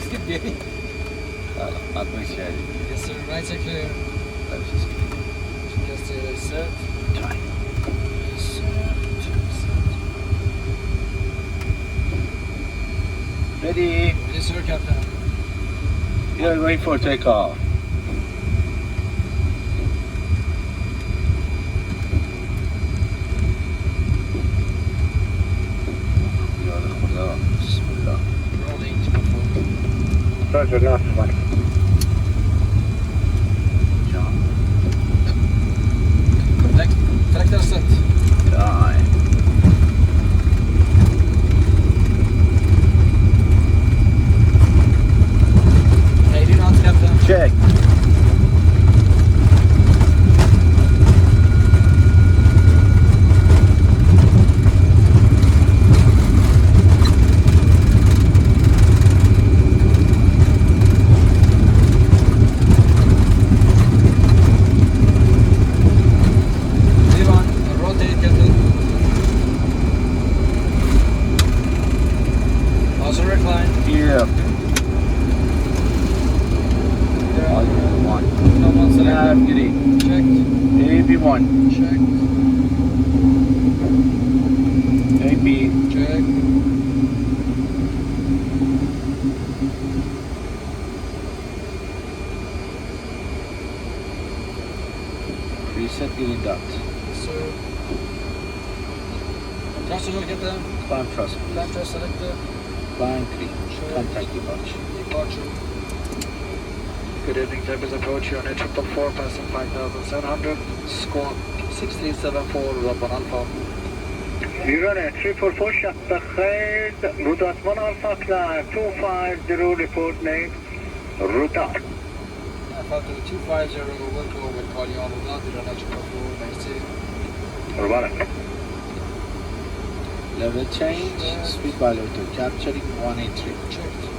skip gate. Not much here. Yes, sir. Right side clear. Let's just Just set. try. Ready? Yes, sir, Captain. You're going for takeoff. Bismillah. Rolling to control. Roger, last one. Jump. Tractor set. Die. Heading on, Captain. Check. Rotate, Captain. Also recline. Yeah. One. Someone select. Navigate. Checked. AB1. Checked. AB. Check. Reset green dot. Sir. Trust hold, Captain. Climb thrust. Climb trust selected. Climb green. Sure. Contact departure. Departure. Good evening, Tabriz approach. You're on a 444, passing 5,700. Squawk 6374, Route 1 Alpha. You're on a 344, shut the khair. Route 1 Alpha, climb 250, report name. Route up. Alpha to 250, will go with call you all about the electrical floor, merci. Route. Level change. Speed by level 2. Capturing 183. Checked.